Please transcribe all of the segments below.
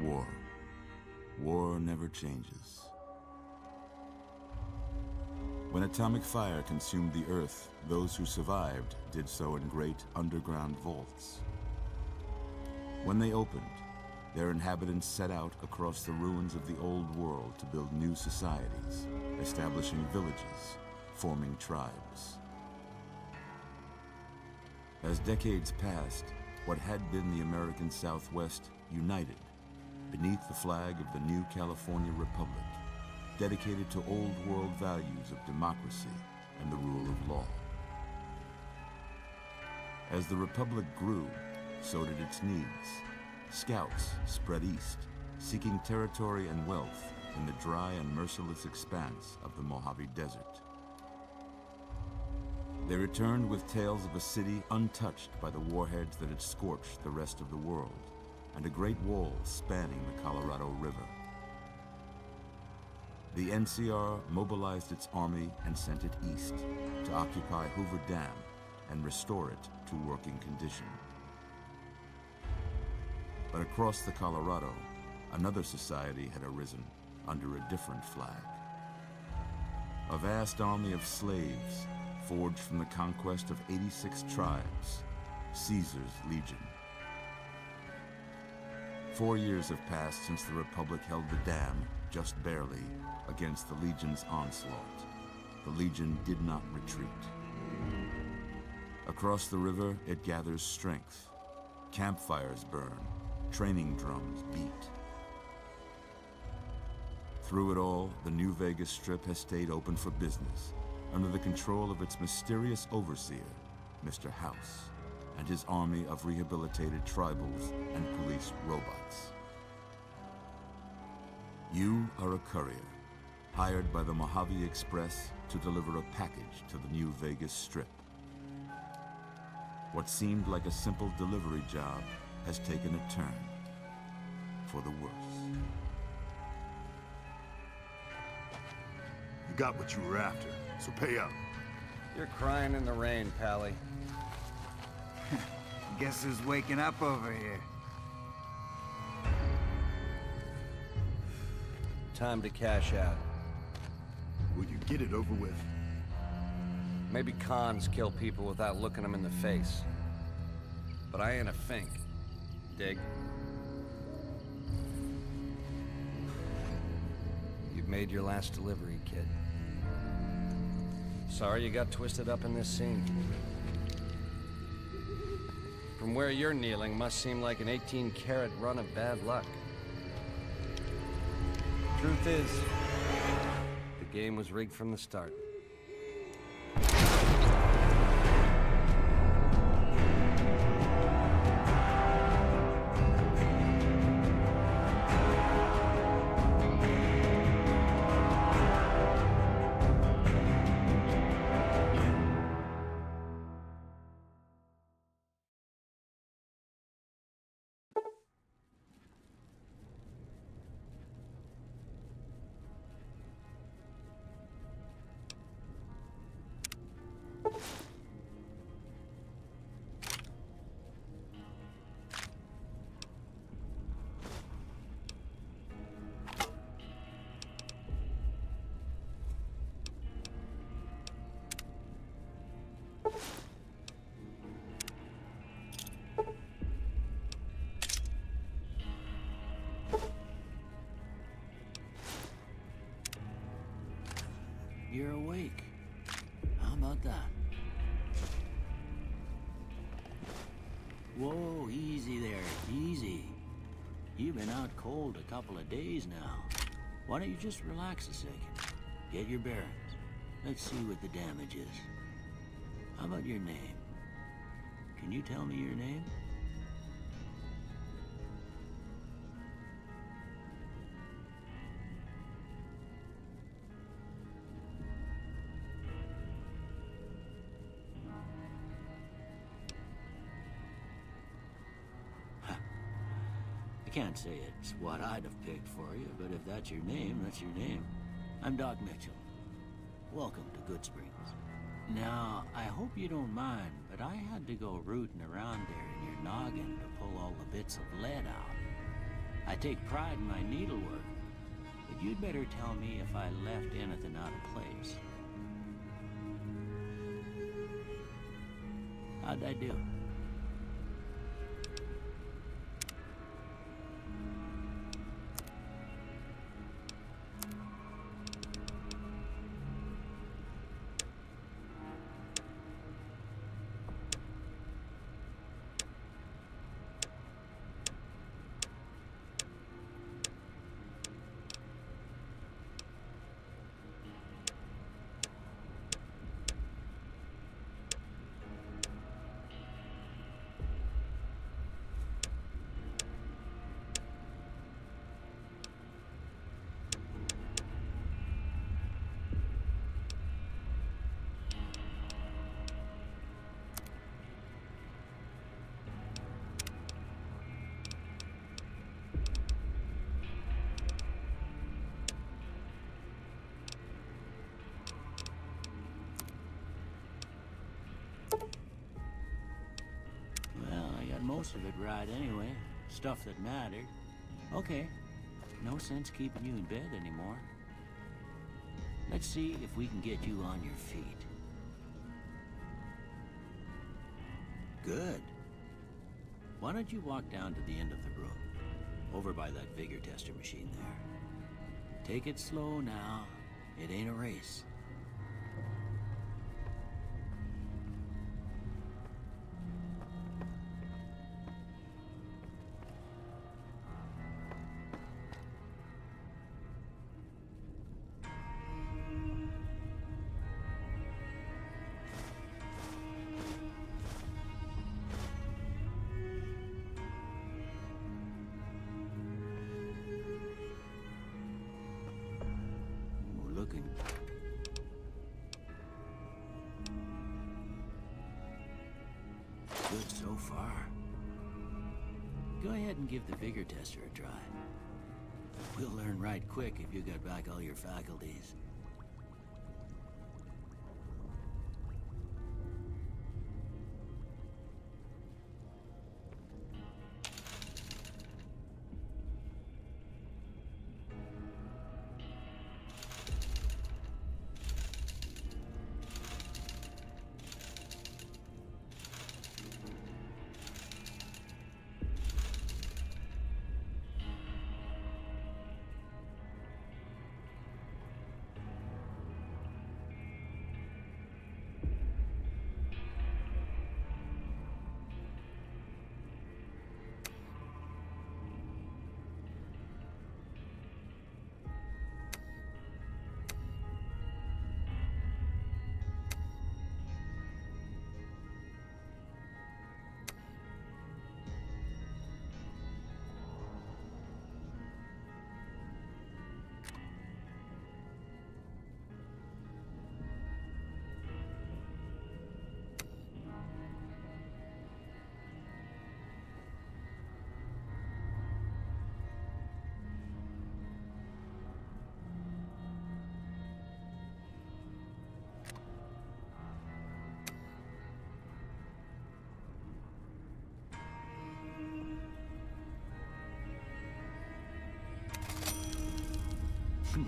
War. War never changes. When atomic fire consumed the Earth, those who survived did so in great underground vaults. When they opened, their inhabitants set out across the ruins of the old world to build new societies, establishing villages, forming tribes. As decades passed, what had been the American Southwest united beneath the flag of the new California Republic, dedicated to old world values of democracy and the rule of law. As the Republic grew, so did its needs. Scouts spread east, seeking territory and wealth in the dry and merciless expanse of the Mojave Desert. They returned with tales of a city untouched by the warheads that had scorched the rest of the world, and a great wall spanning the Colorado River. The NCR mobilized its army and sent it east to occupy Hoover Dam and restore it to working condition. But across the Colorado, another society had arisen under a different flag. A vast army of slaves forged from the conquest of 86 tribes, Caesar's Legion. 4 years have passed since the Republic held the dam, just barely, against the Legion's onslaught. The Legion did not retreat. Across the river, it gathers strength. Campfires burn, training drums beat. Through it all, the New Vegas Strip has stayed open for business, under the control of its mysterious overseer, Mr. House, and his army of rehabilitated tribals and police robots. You are a courier, hired by the Mojave Express to deliver a package to the New Vegas Strip. What seemed like a simple delivery job has taken a turn for the worse. You got what you were after, so pay up. You're crying in the rain, Pally. Guess who's waking up over here? Time to cash out. Will you get it over with? Maybe cons kill people without looking them in the face. But I ain't a fink. Dig? You've made your last delivery, kid. Sorry you got twisted up in this scene. From where you're kneeling must seem like an 18-carat run of bad luck. Truth is, the game was rigged from the start. You're awake. How about that? Whoa, easy there, easy. You've been out cold a couple of days now. Why don't you just relax a second? Get your bearings. Let's see what the damage is. How about your name? Can you tell me your name? I can't say it's what I'd have picked for you, but if that's your name, that's your name. I'm Doc Mitchell. Welcome to Goodsprings. Now, I hope you don't mind, but I had to go rooting around there in your noggin to pull all the bits of lead out. I I take pride in my needlework, but you'd better tell me if I left anything out of place. How'd I do? Well, I got most of it right anyway. Stuff that mattered. Okay. No sense keeping you in bed anymore. Let's see if we can get you on your feet. Good. Why don't you walk down to the end of the room? Over by that vigor tester machine there. Take it slow now. It ain't a race. Looking good so far. Go ahead and give the vigor tester a try. We'll learn right quick if you got back all your faculties.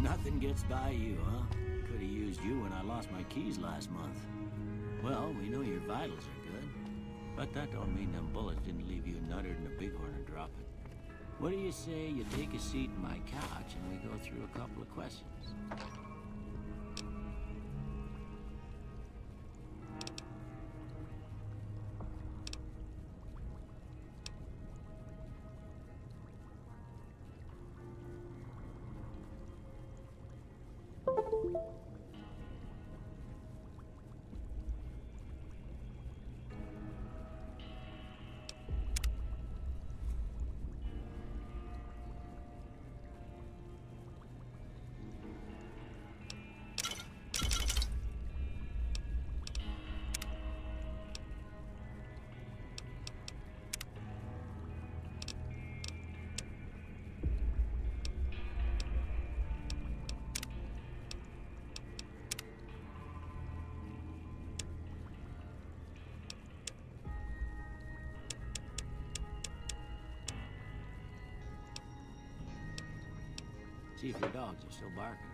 Nothing gets by you, huh? Could have used you when I lost my keys last month. Well, we know your vitals are good. But that don't mean them bullets didn't leave you nuttered in a bighorn or drop it. What do you say you take a seat in my couch and we go through a couple of questions? See if your dogs are still barking.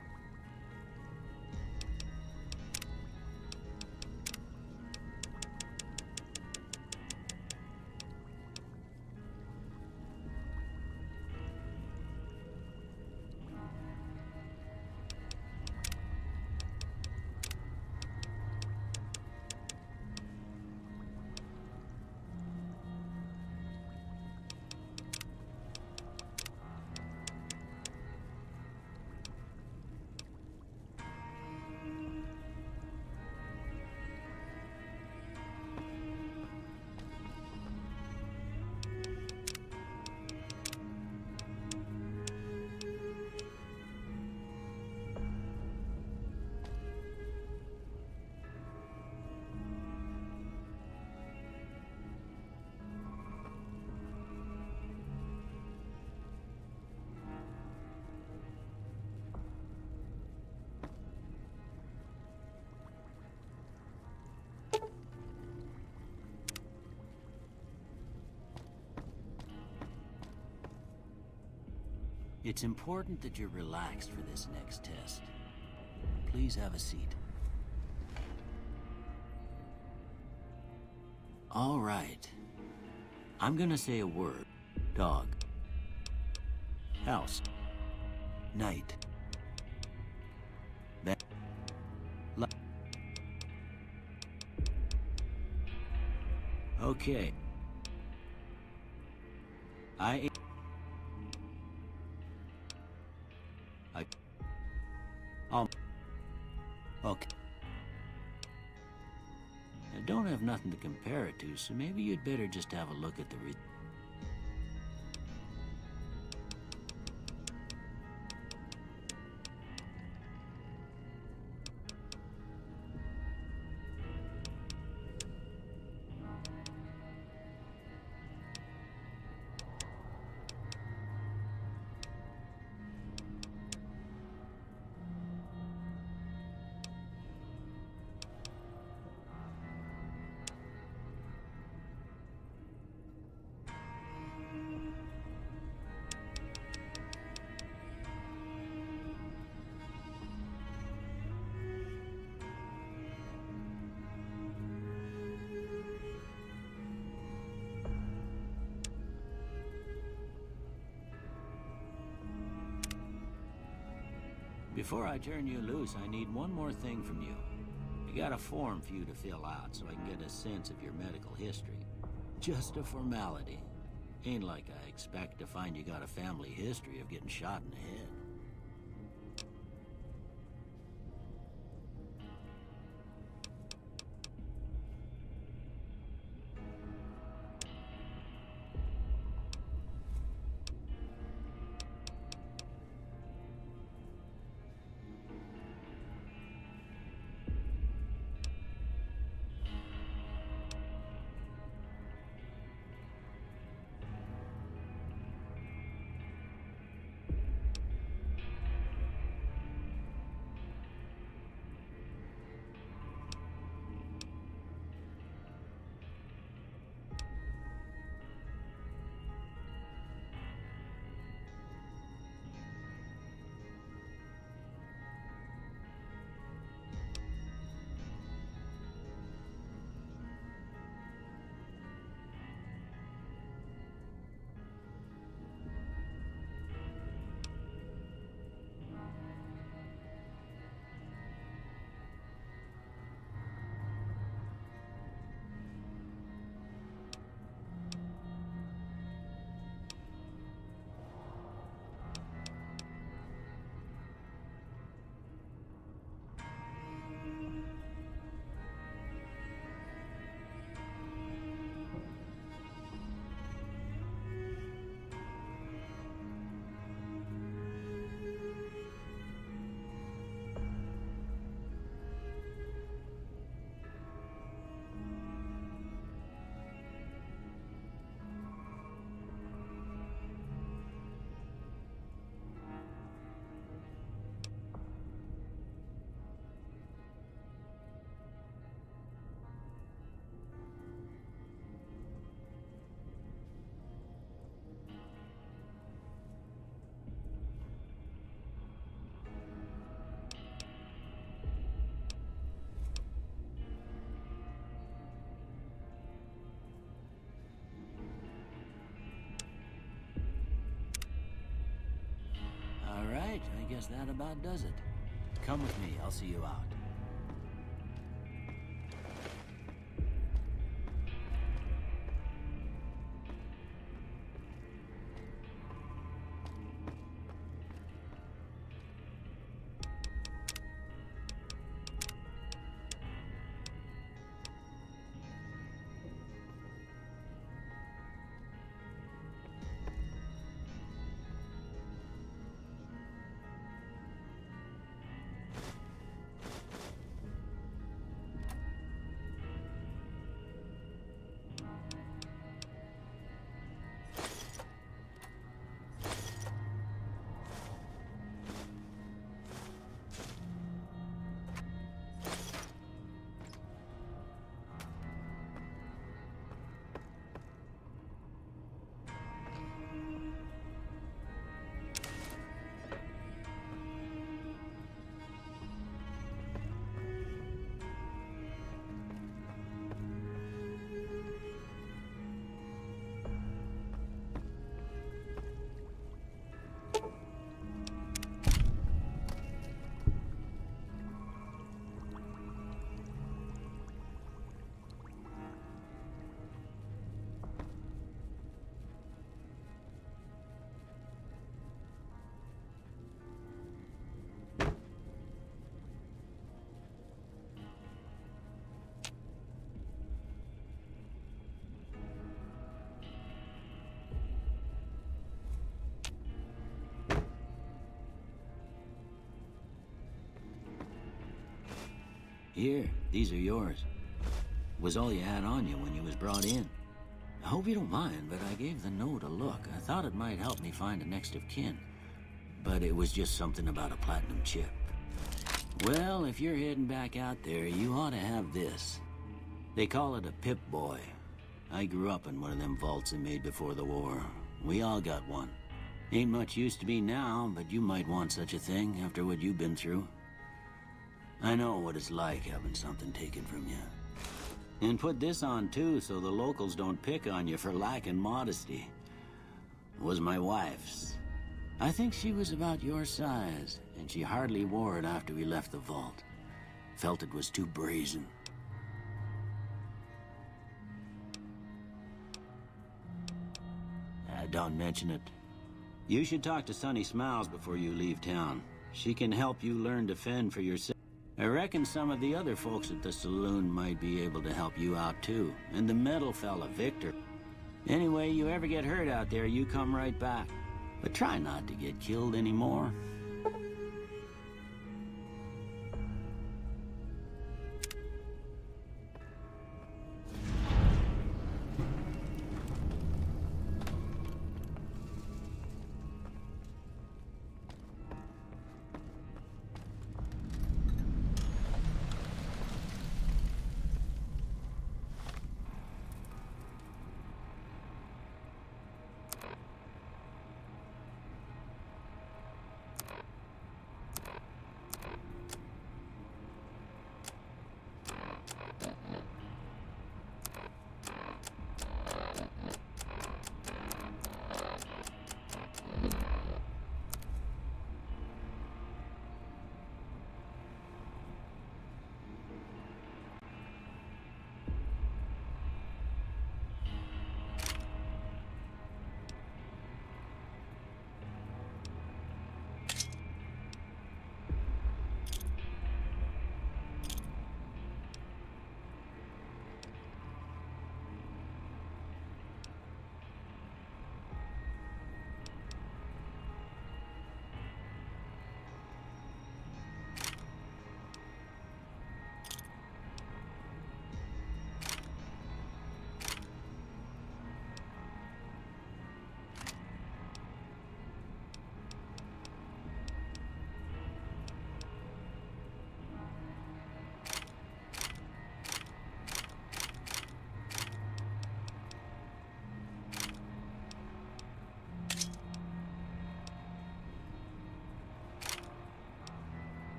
It's important that you're relaxed for this next test. Please have a seat. All right. I'm gonna say a word. Dog. House. Night. Okay. Okay. I don't have nothing to compare it to, so maybe you'd better just have a look at the Before I turn you loose, I need one more thing from you. I got a form for you to fill out so I can get a sense of your medical history. Just a formality. Ain't like I expect to find you got a family history of getting shot in the head. I guess that about does it. Come with me, I'll see you out. Here, these are yours. Was all you had on you when you was brought in. I hope you don't mind, but I gave the note a look. I thought it might help me find a next of kin. But it was just something about a platinum chip. Well, if you're heading back out there, you ought to have this. They call it a Pip-Boy. I grew up in one of them vaults they made before the war. We all got one. Ain't much use to me now, but you might want such a thing after what you've been through. I know what it's like having something taken from you. And put this on too, so the locals don't pick on you for lacking modesty. It was my wife's. I think she was about your size, and she hardly wore it after we left the vault. Felt it was too brazen. Don't mention it. You should talk to Sunny Smiles before you leave town. She can help you learn to fend for yourself. I reckon some of the other folks at the saloon might be able to help you out too. And the metal fella, Victor. Anyway, you ever get hurt out there, you come right back. But try not to get killed anymore.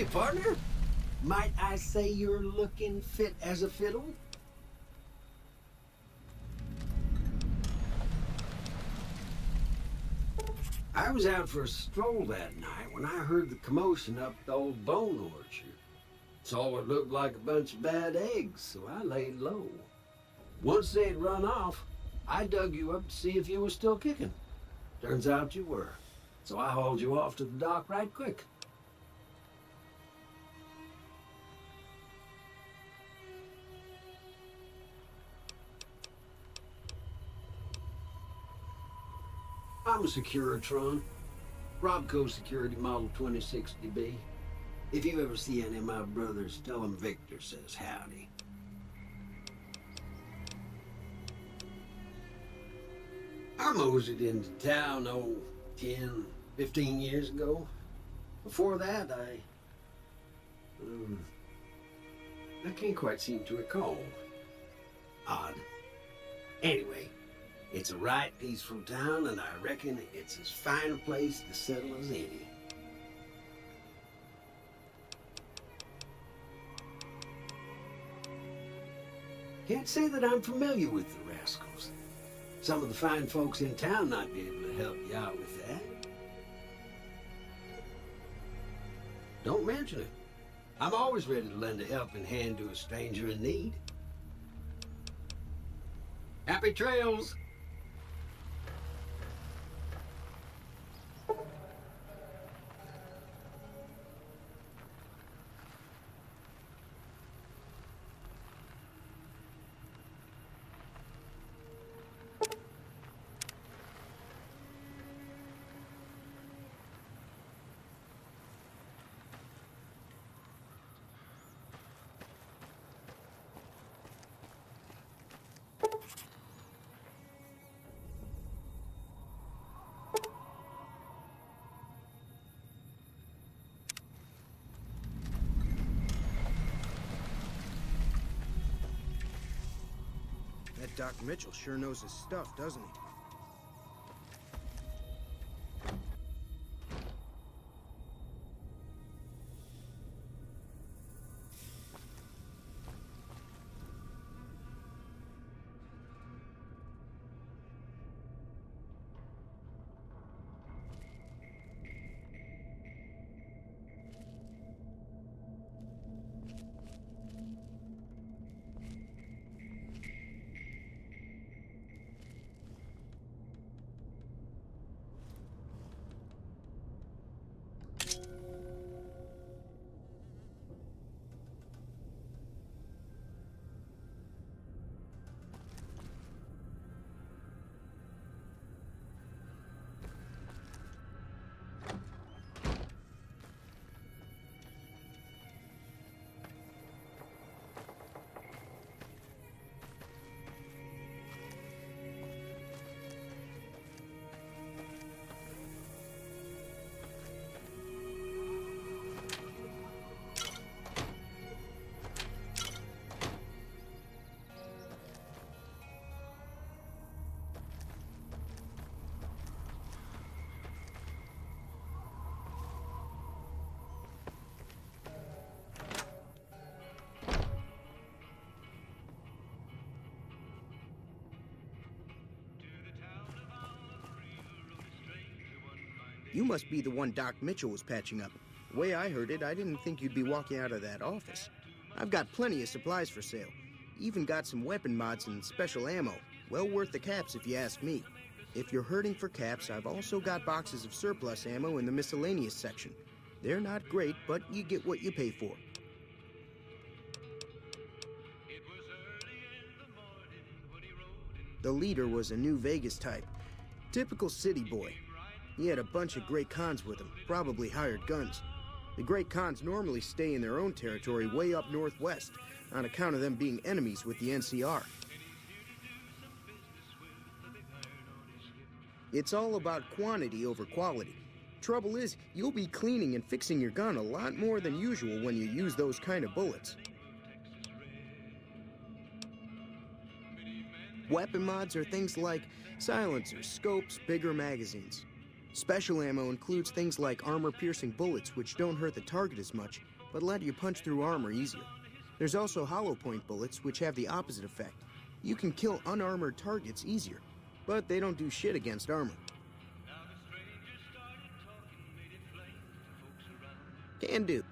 Howdy, partner. Might I say you're looking fit as a fiddle? I was out for a stroll that night when I heard the commotion up the old bone orchard. Saw what looked like a bunch of bad eggs, so I laid low. Once they'd run off, I dug you up to see if you were still kicking. Turns out you were, so I hauled you off to the dock right quick. I'm a Securitron. Robco Security Model 2060B. If you ever see any of my brothers, tell them Victor says howdy. I moseyed into town, 10, 15 years ago. Before that, I can't quite seem to recall. Odd. Anyway, it's a right peaceful town, and I reckon it's as fine a place to settle as any. Can't say that I'm familiar with the rascals. Some of the fine folks in town might be able to help you out with that. Don't mention it. I'm always ready to lend a helping hand to a stranger in need. Happy trails! That Doc Mitchell sure knows his stuff, doesn't he? You must be the one Doc Mitchell was patching up. The way I heard it, I didn't think you'd be walking out of that office. I've got plenty of supplies for sale. Even got some weapon mods and special ammo. Well worth the caps if you ask me. If you're hurting for caps, I've also got boxes of surplus ammo in the miscellaneous section. They're not great, but you get what you pay for. The leader was a New Vegas type. Typical city boy. He had a bunch of Great Khans with him, probably hired guns. The Great Khans normally stay in their own territory way up northwest, on account of them being enemies with the NCR. It's all about quantity over quality. Trouble is, you'll be cleaning and fixing your gun a lot more than usual when you use those kind of bullets. Weapon mods are things like silencers, scopes, bigger magazines. Special ammo includes things like armor-piercing bullets, which don't hurt the target as much, but let you punch through armor easier. There's also hollow point bullets, which have the opposite effect. You can kill unarmored targets easier, but they don't do shit against armor. Can do.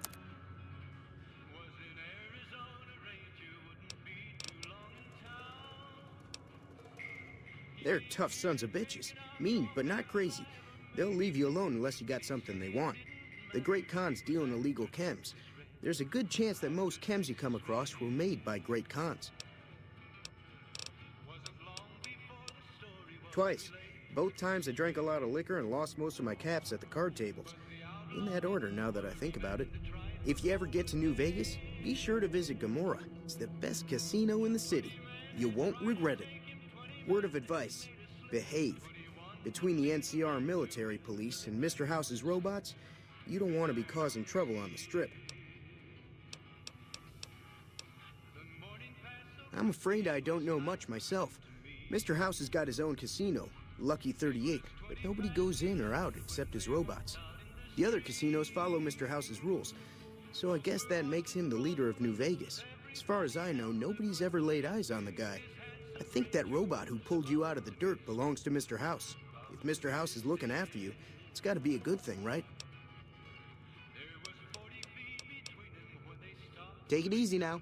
They're tough sons of bitches. Mean, but not crazy. They'll leave you alone unless you got something they want. The Great Khans deal in illegal chems. There's a good chance that most chems you come across were made by Great Khans. Twice. Both times I drank a lot of liquor and lost most of my caps at the card tables. In that order, now that I think about it. If you ever get to New Vegas, be sure to visit Gomorrah. It's the best casino in the city. You won't regret it. Word of advice, behave. Between the NCR military police and Mr. House's robots, you don't want to be causing trouble on the Strip. I'm afraid I don't know much myself. Mr. House has got his own casino, Lucky 38, but nobody goes in or out except his robots. The other casinos follow Mr. House's rules, so I guess that makes him the leader of New Vegas. As far as I know, nobody's ever laid eyes on the guy. I think that robot who pulled you out of the dirt belongs to Mr. House. If Mr. House is looking after you, it's got to be a good thing, right? Take it easy now.